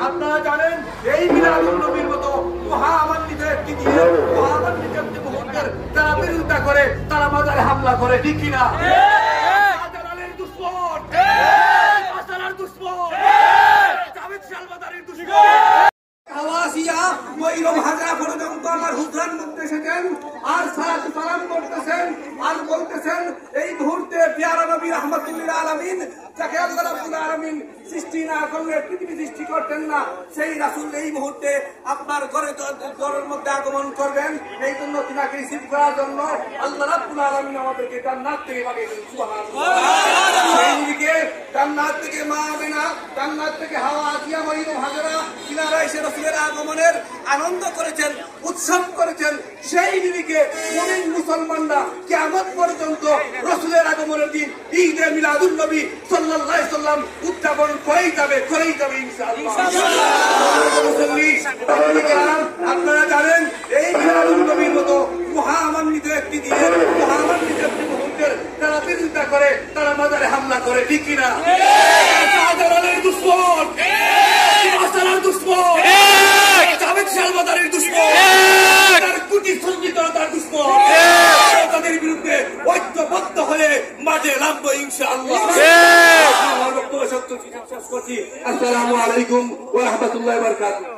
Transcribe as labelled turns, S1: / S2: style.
S1: আপনারা জানেন এই মিলাদুন নবীর মতো মহামান্বিত একটি দিনের মহামান্বিত একটি মুহূর্তের তারা বিরোধিতা করে, তারা মাজারে হামলা করে, ঠিক কিনা? শাহজালালের দুশমন, আসারার দুশমন, জাভেদ শালবাদারের দুশমন। হাওয়াসিয়া ময়ূরম হাজরা পর্যন্ত আমার হুজরার মধ্যে এসেছেন আর সালাতু সালাম করতেছেন আর বলতেছেন এই মুহূর্তে প্যারা নবী রাহমাতুল্লিল আলামিন যাকে আল্লাহ রাব্বুল আলামিন সৃষ্টি না করলে পৃথিবী সৃষ্টি করতেন না, সেই রাসূল এই মুহূর্তে আপনার ঘরের মধ্যে আগমন করবেন। এই জন্য তিনাকে রিসিভ করার জন্য আল্লাহ রাব্বুল আলামিন আমাদেরকে জান্নাত থেকে পাঠিয়েছেন। সুবহানাল্লাহ। সেই দিকে জান্নাত থেকে মা আমেনা, জান্নাত থেকে হাওয়াসিয়া ময়ূরম হাজরা তিনারা এসে রাসূলের আগমনের আনন্দ করেছেন, উৎসব করেছেন। সেই দিকে মুমিন মুসলমানরা কিয়ামত পর্যন্ত রাসূলের আগমনের দিন ঈদে মিলাদুন নবী সাল্লাল্লাহু আলাইহি সাল্লাম উদযাপন করেই যাবে ইনশাআল্লাহ। আপনারা জানেন এই মিলাদুন নবীর মতো মহামান্বিত একটি দিনের মহামান্বিত একটি মুহূর্তের তারা বিরোধিতা করে, তারা মাজারে হামলা করে, ঠিক কিনা? শাহজালালের দুশমন, আসারার দুশমন, জাভেদ শালবাদারের দুশমন, তার কুটি সঞ্জিততার দুশমন, তাদের বিরুদ্ধে ঐক্যবদ্ধ হয়ে মাঝে নামবো ইনশাআল্লাহ। আমার বক্তব্য শেষ করছি। আসসালামু আলাইকুম ওয়া রাহমাতুল্লাহি ওয়া বারাকাতুহু।